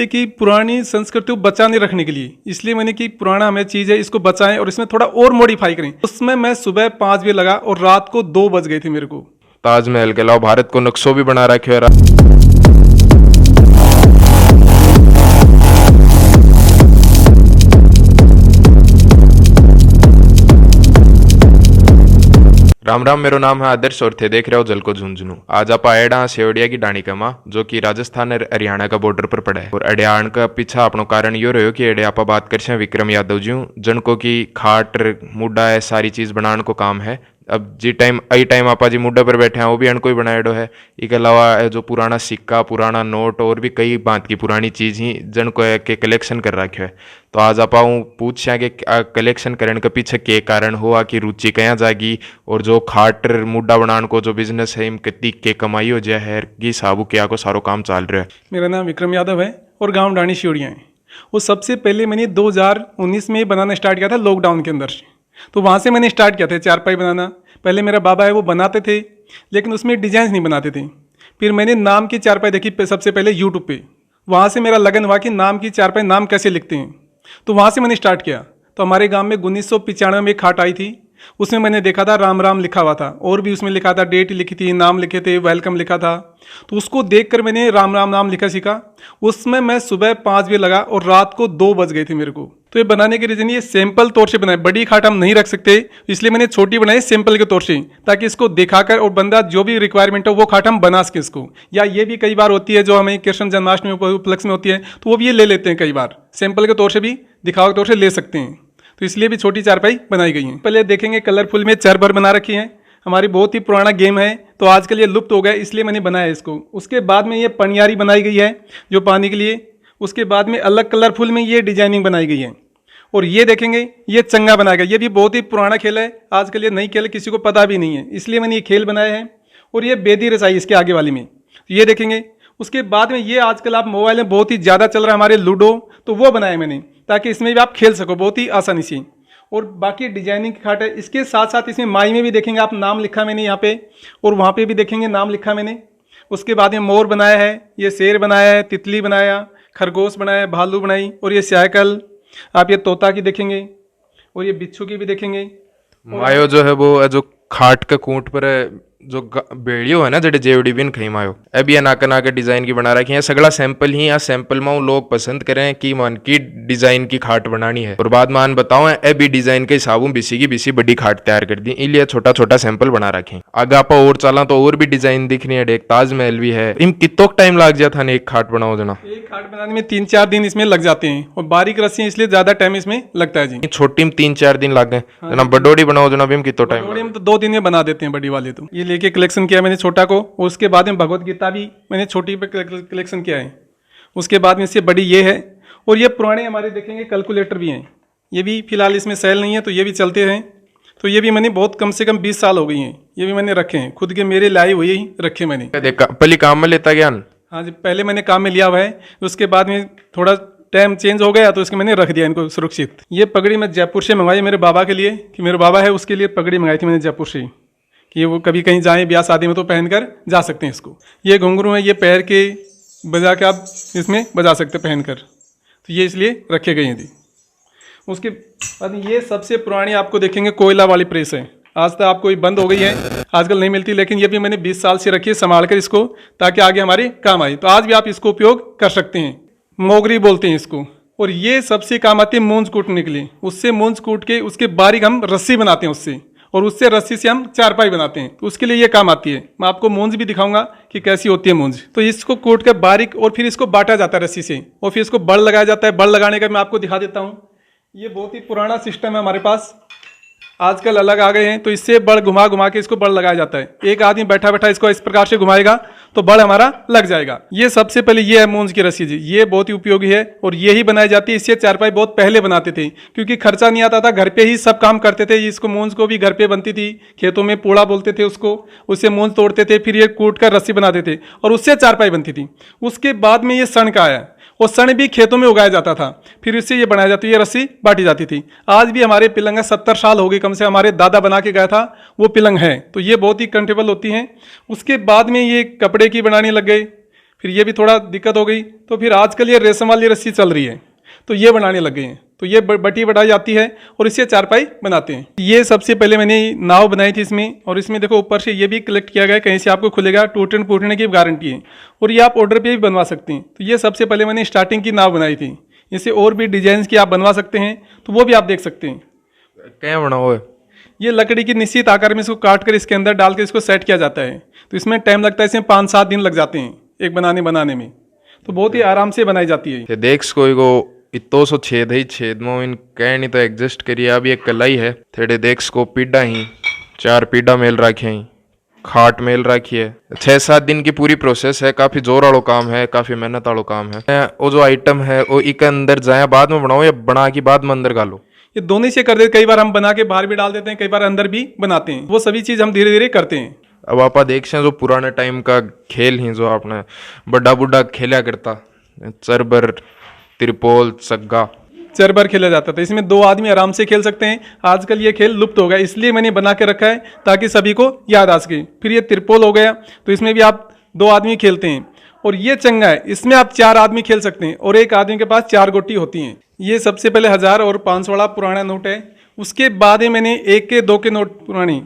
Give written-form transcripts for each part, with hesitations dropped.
कि पुरानी संस्कृति को बचाने रखने के लिए, इसलिए मैंने कि पुराना हमें चीज़ है इसको बचाएं और इसमें थोड़ा और मॉडिफाई करें। उसमें मैं सुबह 5 बजे लगा और रात को 2 बज गए थे मेरे को। ताजमहल के अलावा भारत को नक्शों भी बना रखे है। राम राम, मेरो नाम है आदर्श और थे देख रहे हो जल को झुंझुनू। आज आप आएडा सेवड़िया की डाणी कमा जो कि राजस्थान और हरियाणा का बॉर्डर पर पड़ा है। और अड़ियाण का पीछा अपनो कारण यो रहो कि अड़े आप बात कर विक्रम यादव जी जिनको की खाट मुड्डा है सारी चीज बनाने को काम है। अब जी टाइम आपा जी मुड्डे पर बैठे हैं वो भी अण कोई बनाएडो है। इसके अलावा जो पुराना सिक्का, पुराना नोट और भी कई बात की पुरानी चीज ही जन को के कलेक्शन कर रखे है। तो आज आप पूछ कि कलेक्शन करने के पीछे के कारण हुआ कि रुचि कहाँ जागी और जो खाट मुड्डा बनाने को जो बिजनेस है कितनी के कमाई हो जाए है कि साबू क्या को सारो काम चल रहा है। मेरा नाम विक्रम यादव है और गांव डाणी शिवड़िया है। वो सबसे पहले मैंने 2019 में बनाना स्टार्ट किया था लॉकडाउन के अंदर। तो वहाँ से मैंने स्टार्ट किया था चारपाई बनाना। पहले मेरा बाबा है वो बनाते थे लेकिन उसमें डिजाइन नहीं बनाते थे। फिर मैंने नाम की चारपाई देखी सबसे पहले यूट्यूब पे। वहाँ से मेरा लगन हुआ कि नाम की चारपाई नाम कैसे लिखते हैं। तो वहाँ से मैंने स्टार्ट किया। तो हमारे गांव में 1995 में एक खाट आई थी, उसमें मैंने देखा था राम राम लिखा हुआ था और भी उसमें लिखा था, डेट लिखी थी, नाम लिखे थे, वेलकम लिखा था। तो उसको देखकर मैंने राम राम नाम लिखा सीखा। उसमें मैं सुबह 5 बजे लगा और रात को 2 बज गए थे मेरे को। तो ये बनाने के रीज़न ये सिंपल तौर से बनाए, बड़ी खाट हम नहीं रख सकते इसलिए मैंने छोटी बनाई सिंपल के तौर से, ताकि इसको दिखाकर और बंदा जो भी रिक्वायरमेंट हो वो खाट हम बना सके इसको। या ये भी कई बार होती है जो हमें कृष्ण जन्माष्टमी उपलक्ष्य में होती है तो वो भी ये ले लेते हैं, कई बार सिंपल के तौर से भी दिखावा के तौर से ले सकते हैं। तो इसलिए भी छोटी चारपाई बनाई गई है। पहले देखेंगे कलरफुल में चर भर बना रखी है। हमारी बहुत ही पुराना गेम है तो आजकल ये लुप्त हो गया इसलिए मैंने बनाया इसको। उसके बाद में ये पनियारी बनाई गई है जो पानी के लिए। उसके बाद में अलग कलरफुल में ये डिजाइनिंग बनाई गई है। और ये देखेंगे ये चंगा बनाया गया। ये भी बहुत ही पुराना खेल है, आजकल ये नई खेल किसी को पता भी नहीं है इसलिए मैंने ये खेल बनाया है। और ये बेदी रचाई इसके आगे वाली में ये देखेंगे। उसके बाद में ये आजकल आप मोबाइल में बहुत ही ज़्यादा चल रहा है हमारे लूडो, तो वो बनाया मैंने ताकि इसमें भी आप खेल सको बहुत ही आसानी से। और बाकी डिजाइनिंग की खाट है। इसके साथ साथ इसमें माई में भी देखेंगे आप नाम लिखा मैंने यहाँ पे और वहाँ पे भी देखेंगे नाम लिखा मैंने। उसके बाद में मोर बनाया है, ये शेर बनाया है, तितली बनाया, खरगोश बनाया, भालू बनाई और ये साइकिल आप ये तोता की देखेंगे और ये बिच्छू की भी देखेंगे। मायो जो है वो जो खाट के कूट पर जो बेड़ियो है ना जड़े जेवड़ी बिन खई मायो अभी ये नाका नाका डिजाइन की बना रखी है। सगला सैंपल ही या सैंपल में लोग पसंद करें कि मन की डिजाइन की खाट बनानी है और बाद में बताओ अभी डिजाइन के हिसाब बिसी की बिसी बड़ी खाट तैयार कर दी। इसलिए छोटा छोटा सैंपल बना रखे। आगे आप और चला तो और भी डिजाइन दिखनी है। एक ताजमहल भी है। इन कितों टाइम लग जाता है एक खाट बनाओ जना? एक खाट बनाने में 3-4 दिन इसमें लग जाते हैं और बारीक रस्सी इसलिए ज्यादा टाइम इसमें लगता है जी। छोटी में 3-4 दिन लग गए जना, बडोड़ी बनाओ जना भी कितों टाइम? बडोड़ी में तो 2 दिन में बना देते हैं बड़ी वाले। तो ये लेके कलेक्शन किया मैंने छोटा को। उसके बाद में भगवत गीता भी मैंने छोटी पे कलेक्शन किया है। उसके बाद में इससे बड़ी ये है। और ये पुराने हमारे देखेंगे कैलकुलेटर भी हैं। ये भी फिलहाल इसमें सेल नहीं है तो ये भी चलते हैं। तो ये भी मैंने बहुत कम से कम 20 साल हो गई हैं, ये भी मैंने रखे हैं खुद के, मेरे लाई हुई ही रखे मैंने। पहले काम में लेता ज्ञान? हाँ जी, पहले मैंने काम में लिया हुआ है। उसके बाद में थोड़ा टाइम चेंज हो गया तो इसके मैंने रख दिया इनको सुरक्षित। ये पगड़ी मैं जयपुर से मंगवाई मेरे बाबा के लिए, कि मेरे बाबा है उसके लिए पगड़ी मंगाई थी मैंने जयपुर से, कि वो कभी कहीं जाएं ब्याह शादी में तो पहनकर जा सकते हैं इसको। ये घुंघरू है, ये पैर के बजा के आप इसमें बजा सकते हैं पहनकर। तो ये इसलिए रखे गए हैं जी। उसके बाद ये सबसे पुरानी आपको देखेंगे कोयला वाली प्रेस है। आज तक आपको ये बंद हो गई है, आजकल नहीं मिलती, लेकिन ये भी मैंने 20 साल से रखी है संभाल कर इसको, ताकि आगे हमारे काम आए। तो आज भी आप इसको उपयोग कर सकते हैं। मोगरी बोलते हैं इसको। और ये सबसे काम आती है मूंज कूटने के लिए। उससे मूंज कूट के उसके बारीक हम रस्सी बनाते हैं उससे, और उससे रस्सी से हम चारपाई बनाते हैं। तो उसके लिए ये काम आती है। मैं आपको मूंज भी दिखाऊंगा कि कैसी होती है मूंज। तो इसको कूट कर बारीक और फिर इसको बांटा जाता है रस्सी से, और फिर इसको बड़ लगाया जाता है। बड़ लगाने का मैं आपको दिखा देता हूँ। ये बहुत ही पुराना सिस्टम है हमारे पास, आजकल अलग आ गए हैं। तो इससे बड़ घुमा घुमा के इसको बड़ लगाया जाता है। एक आदमी बैठा बैठा इसको इस प्रकार से घुमाएगा तो बड़ हमारा लग जाएगा। ये सबसे पहले ये है मूंज की रस्सी जी, ये बहुत ही उपयोगी है और ये ही बनाई जाती है। इससे चारपाई बहुत पहले बनाते थे क्योंकि खर्चा नहीं आता था, घर पे ही सब काम करते थे। इसको मूंज को भी घर पे बनती थी, खेतों में पोड़ा बोलते थे उसको, उससे मूंज तोड़ते थे, फिर ये कूट कर रस्सी बनाते थे और उससे चारपाई बनती थी। उसके बाद में ये सन का आया, और सन भी खेतों में उगाया जाता था, फिर इससे ये बनाया जाती है, ये रस्सी बांटी जाती थी। आज भी हमारे पिलंग है, 70 साल हो गए कम से, हमारे दादा बना के गया था वो पिलंग है। तो ये बहुत ही कंफर्टेबल होती हैं। उसके बाद में ये कपड़े की बनाने लग गए, फिर ये भी थोड़ा दिक्कत हो गई, तो फिर आजकल ये रेशम वाली रस्सी चल रही है, तो ये बनाने लग गए हैं। तो ये बटी बढ़ाई जाती है और इससे चारपाई बनाते हैं। ये सबसे पहले मैंने नाव बनाई थी इसमें, और इसमें देखो ऊपर से ये भी कलेक्ट किया गया है, कहीं से आपको खुलेगा, टूटने की गारंटी है, और ये आप ऑर्डर पे भी बनवा सकते हैं। तो ये सबसे पहले मैंने स्टार्टिंग की नाव बनाई थी। इससे और भी डिजाइन की आप बनवा सकते हैं, तो वो भी आप देख सकते हैं। क्या बना हुआ है? ये लकड़ी की निश्चित आकार में इसको काट कर इसके अंदर डाल कर इसको सेट किया जाता है। तो इसमें टाइम लगता है, इसमें 5-7 दिन लग जाते हैं एक बनाने में। तो बहुत ही आराम से बनाई जाती है। ते देख कोई को इतो सो छेद ही छेद में इन कह नहीं तो एडजस्ट करिए। अब ये कलाई है थेड़े देख को पीड़ा ही 4 पीड़ा मेल रखे ही, खाट मेल रखी है। 6-7 दिन की पूरी प्रोसेस है, काफी जोर वालों काम है, काफी मेहनत वालों काम है। वो जो आइटम है वो एक अंदर जाए बाद में बनाओ या बना के बाद में अंदर गालो? ये दोनों से कर देते, कई बार हम बना के बाहर भी डाल देते हैं, कई बार अंदर भी बनाते हैं। वो सभी चीज हम धीरे धीरे करते हैं। अब आप देख से जो पुराने टाइम का खेल ही जो आपने बड़ा बुढ़ा खेला करता, चरबर, त्रिपोल, सग्गा, चरबर खेला जाता था। इसमें 2 आदमी आराम से खेल सकते हैं। आजकल ये खेल लुप्त हो गया, इसलिए मैंने बना के रखा है ताकि सभी को याद आ सके। फिर ये त्रिपोल हो गया, तो इसमें भी आप 2 आदमी खेलते हैं। और ये चंगा है, इसमें आप 4 आदमी खेल सकते हैं, और एक आदमी के पास 4 गोटी होती हैं। ये सबसे पहले 1000 और 500 वाला पुराना नोट है। उसके बाद में मैंने 1 के 2 के नोट पुरानी,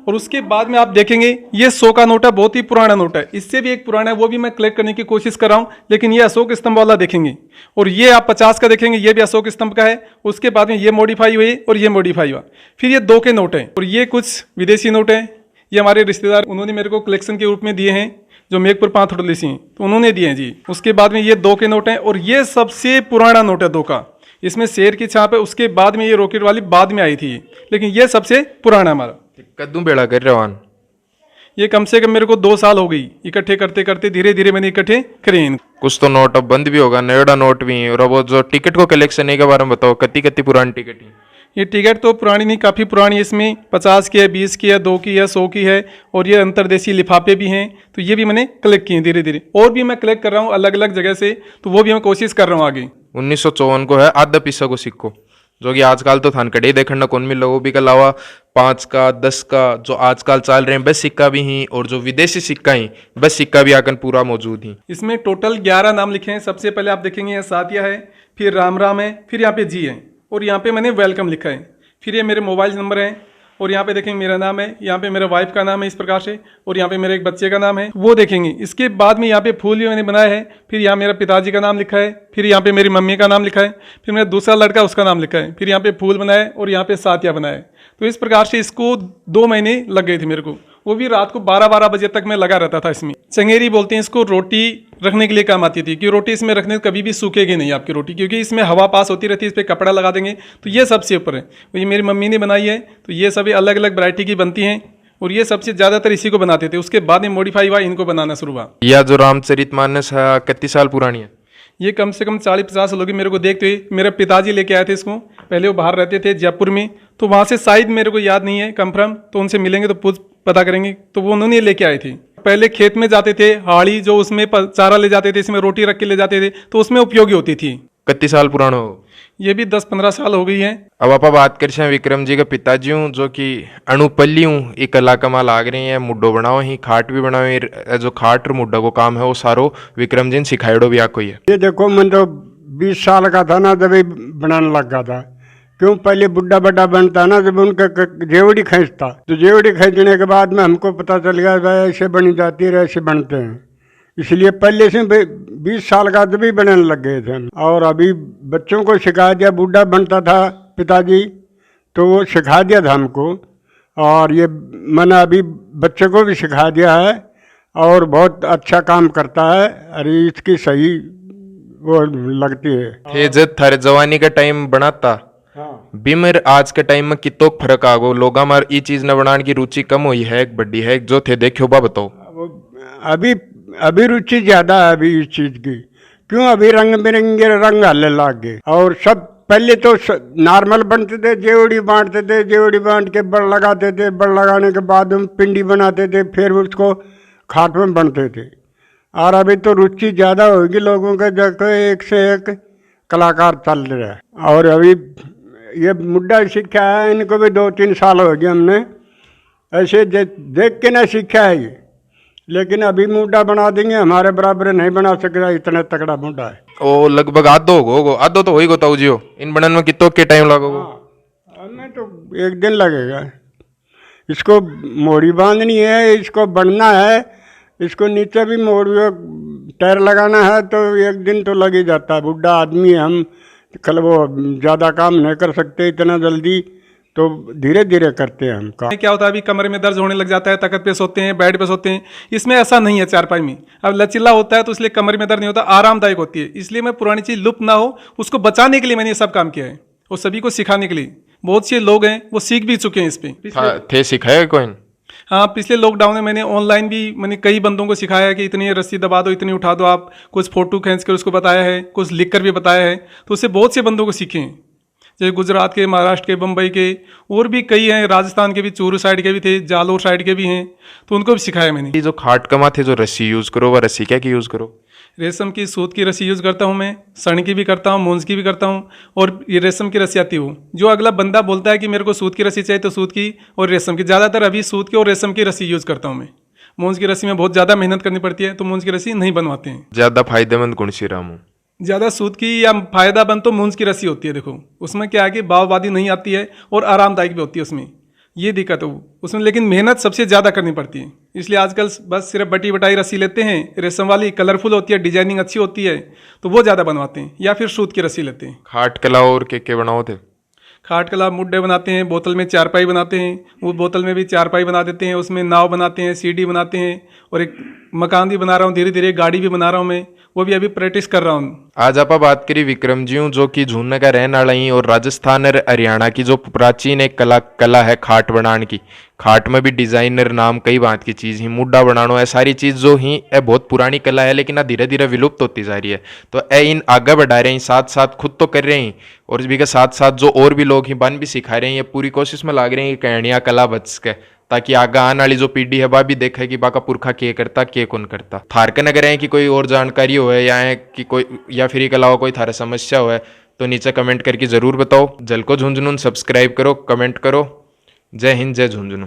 और उसके बाद में आप देखेंगे ये 100 का नोट है, बहुत ही पुराना नोट है। इससे भी एक पुराना है, वो भी मैं कलेक्ट करने की कोशिश कर रहा हूँ, लेकिन ये अशोक स्तंभ वाला देखेंगे। और ये आप 50 का देखेंगे, ये भी अशोक स्तंभ का है। उसके बाद में ये मॉडिफाई हुई और ये मॉडिफाई हुआ। फिर ये 2 के नोट हैं, और ये कुछ विदेशी नोट हैं। ये हमारे रिश्तेदार, उन्होंने मेरे को कलेक्शन के रूप में दिए हैं, जो मेघपुर पाथड़ोली से हैं, तो उन्होंने दिए हैं जी। उसके बाद में ये 2 के नोट हैं, और ये सबसे पुराना नोट है 2 का। इसमें शेर की छाप है। उसके बाद में ये रॉकेट वाली बाद में आई थी, लेकिन ये सबसे पुराना हमारा। कद्दू बेड़ा कर रहे हो? ये कम से कम मेरे को 2 साल हो गई इकट्ठे करते करते, धीरे धीरे मैंने इकट्ठे करे हैं। कुछ तो नोट अब बंद भी होगा, नोएडा नोट भी है। और वो जो टिकट को कलेक्शन है के बारे में बताओ, कितनी कितनी पुरानी टिकट है? ये टिकट तो पुरानी नहीं, काफ़ी पुरानी है। इसमें 50 की है, 20 की है, 2 की है, 100 की है, और ये अंतर्देशीय लिफाफे भी हैं। तो ये भी मैंने कलेक्ट किए धीरे धीरे, और भी मैं कलेक्ट कर रहा हूँ अलग अलग जगह से, तो वो भी मैं कोशिश कर रहा हूँ आगे। 1954 को है आधा पिसा को सिक्को, जो कि आजकल तो थान कड़े देखने कौन मिल लोगों भी के अलावा 5 का 10 का जो आजकल चल रहे हैं बस सिक्का भी ही, और जो विदेशी सिक्का ही बस सिक्का भी आकर पूरा मौजूद ही। इसमें टोटल 11 नाम लिखे हैं। सबसे पहले आप देखेंगे यहाँ सातिया है, फिर राम राम है, फिर यहाँ पे जी है, और यहाँ पे मैंने वेलकम लिखा है। फिर ये मेरे मोबाइल नंबर है, और यहाँ पे देखेंगे मेरा नाम है, यहाँ पे मेरे वाइफ का नाम है इस प्रकार से, और यहाँ पे मेरे एक बच्चे का नाम है, वो देखेंगे। इसके बाद में यहाँ पे फूल भी मैंने बनाया है। फिर यहाँ मेरा पिताजी का नाम लिखा है, फिर यहाँ पे मेरी मम्मी का नाम लिखा है, फिर मेरा दूसरा लड़का उसका नाम लिखा है, फिर यहाँ पे फूल बनाया है, और यहाँ पे सातिया बनाया है। तो इस प्रकार से इसको 2 महीने लग गए थे मेरे को, वो भी रात को 12-12 बजे तक मैं लगा रहता था इसमें। चंगेरी बोलते हैं इसको, रोटी रखने के लिए काम आती थी, कि रोटी इसमें रखने कभी भी सूखेगी नहीं आपकी रोटी, क्योंकि इसमें हवा पास होती रहती है। इस पर कपड़ा लगा देंगे तो ये सबसे ऊपर है। ये मेरी मम्मी ने बनाई है। तो ये सभी अलग अलग वैरायटी की बनती हैं, और ये सबसे ज़्यादातर इसी को बनाते थे। उसके बाद में मॉडिफाई हुआ, इनको बनाना शुरू हुआ। यह जो रामचरितमानस है कितनी साल पुरानी है? ये कम से कम 40-50 लोग मेरे को देखते हुए। मेरे पिताजी लेके आए थे इसको, पहले वो बाहर रहते थे जयपुर में, तो वहाँ से शायद मेरे को याद नहीं है कंफर्म, तो उनसे मिलेंगे तो पूछ पता करेंगे। तो वो उन्होंने लेके आए थे। पहले खेत में जाते थे, हाड़ी जो उसमें चारा ले जाते थे, इसमें रोटी रख के ले जाते थे, तो उसमें उपयोगी होती थी। कितनी साल पुराना हो? ये भी 10-15 साल हो गई है। अब आप बात कर विक्रम जी के पिताजी हूँ, जो कि अणुपल्ली हूँ एक कला कमा लाग रही है। मुड्डो बनाओ ही, खाट भी बनाओ। जो खाट और मुड्डा को काम है वो सारो विक्रम जी ने सिखाइडो भी आपको ही है। ये देखो, मैं तो 20 साल का था ना जब ये बनाने लग गया था। क्यों, पहले बुढ़ा बड़ा बनता ना, जब उनका जेवड़ी खींचता, तो जेवड़ी खींचने के बाद में हमको पता चल गया भाई ऐसे बनी जाती है, ऐसे बनते हैं। इसलिए पहले से 20 साल का जब भी बनाने लग गए थे। और अभी बच्चों को सिखा दिया। बूढ़ा बनता था पिताजी, तो वो सिखा दिया था हमको, और ये मैंने अभी बच्चे को भी सिखा दिया है, और बहुत अच्छा काम करता है। अरे इसकी सही वो लगती है। थे जब थारे जवानी का टाइम बनाता बीमर आज के टाइम में कितो फर्क आ गो, लोग हमारे ये चीज न बनाने की रुचि कम हुई है, एक बड़ी है जो थे देखो बा बताओ। अभी रुचि ज्यादा है अभी इस चीज की। क्यों, अभी रंग बिरंगे रंग हल्ले लाग गए। और सब पहले तो नॉर्मल बनते थे, जेवड़ी बांटते थे, जेवड़ी बांट के बड़ लगाते थे, बड़ लगाने के बाद हम पिंडी बनाते थे, फिर उसको खाट में बनते थे। और अभी तो रुचि ज़्यादा होगी लोगों के, जगह एक से एक कलाकार चल रहा है। और अभी ये मुड्डा सीखा है, इनको भी 2-3 साल हो गए हमने ऐसे देख के ना सीखा है। ये लेकिन अभी मुड्डा बना देंगे, हमारे बराबर नहीं बना सकेगा, इतना तगड़ा मुड्डा है। ओ लगभग आधो होगो, आधो तो हो ही गोताऊ जियो। इन बनन में कितो के टाइम लगोगो? हमें तो एक दिन लगेगा। इसको मोड़ी बांधनी है, इसको बनना है, इसको नीचे भी मोड़ी टायर लगाना है, तो एक दिन तो लग ही जाता है। बुढ़ा आदमी हम, कल वो ज़्यादा काम नहीं कर सकते इतना जल्दी, तो धीरे धीरे करते हैं हम काम। क्या होता है, अभी कमर में दर्द होने लग जाता है, तख्त पे सोते हैं, बेड पे सोते हैं। इसमें ऐसा नहीं है चारपाई में। अब लचीला होता है तो इसलिए कमर में दर्द नहीं होता, आरामदायक होती है। इसलिए मैं पुरानी चीज़ लुप्त ना हो उसको बचाने के लिए मैंने ये सब काम किया है, और सभी को सिखाने के लिए। बहुत से लोग हैं वो सीख भी चुके हैं इस पे। थे सिखाया कोई? हाँ, पिछले लॉकडाउन में मैंने ऑनलाइन भी मैंने कई बंदों को सिखाया है कि इतनी रस्सी दबा दो, इतनी उठा दो आप। कुछ फोटो खींच कर उसको बताया है, कुछ लिख कर भी बताया है, तो उससे बहुत से बंदों को सीखे हैं। जैसे गुजरात के, महाराष्ट्र के, बम्बई के, और भी कई हैं, राजस्थान के भी, चूरू साइड के भी थे, जालोर साइड के भी हैं, तो उनको भी सिखाया मैंने। ये जो खाट कमा थे, जो रस्सी यूज़ करो, वह रस्सी क्या की यूज़ करो? रेशम की, सूत की रस्सी यूज़ करता हूँ मैं, सण की भी करता हूँ, मूंज की भी करता हूँ, और ये रेशम की रस्सी आती है। जो अगला बंदा बोलता है कि मेरे को सूत की रस्सी चाहिए, तो सूत की और रेशम की, ज़्यादातर अभी सूत की और रेशम की रस्सी यूज़ करता हूँ मैं। मूंज की रस्सी में बहुत ज़्यादा मेहनत करनी पड़ती है, तो मूंज की रस्सी नहीं बनवाते हैं। ज़्यादा फायदेमंद कौन सी रामू? ज़्यादा सूत की या फायदामंद तो मूंज की रस्सी होती है। देखो उसमें क्या है कि बावबादी नहीं आती है, और आरामदायक भी होती है उसमें, ये दिक्कत है उसमें। लेकिन मेहनत सबसे ज़्यादा करनी पड़ती है, इसलिए आजकल बस सिर्फ बटी बटाई रस्सी लेते हैं। रेशम वाली कलरफुल होती है, डिजाइनिंग अच्छी होती है, तो वो ज़्यादा बनवाते हैं, या फिर सूत की रस्सी लेते हैं। खाट कला और के बनाओ थे? खाट कला मुड्डे बनाते हैं, बोतल में चारपाई बनाते हैं, वो बोतल में भी चारपाई बना देते हैं, उसमें नाव बनाते हैं, सीढ़ी बनाते हैं, और एक मकान भी बना रहा हूँ धीरे धीरे, गाड़ी भी बना रहा हूँ मैं, वो भी अभी प्रैक्टिस कर रहा हूँ। आज आप बात करी विक्रम जी जो कि झुन्ने का रहने वाला ही, और राजस्थान और हरियाणा की जो प्राचीन एक कला है खाट बनाने की। खाट में भी डिजाइनर नाम कई बात की चीज़ ही, मुड्डा बनानो है, सारी चीज़ जो ही ए बहुत पुरानी कला है, लेकिन धीरे धीरे विलुप्त होती जा रही है। तो ए इन आगे बढ़ा रहे हैं, साथ साथ खुद तो कर रहे हैं, और भी के साथ साथ जो और भी लोग ही बन भी सिखा रहे हैं। ये पूरी कोशिश में लाग रहे हैं कि कहानियाँ कला बच सके, ताकि आगे आने वाली जो पीढ़ी है वह भी देखे कि बाका पुरखा के करता के कौन करता। थारकन अगर है कि कोई और जानकारी हो है, या है कि कोई, या फिर एक अलावा कोई थारा समस्या हो है, तो नीचे कमेंट करके ज़रूर बताओ। झलको झुंझुनू सब्सक्राइब करो, कमेंट करो। जय हिंद, जय झुंझुनू।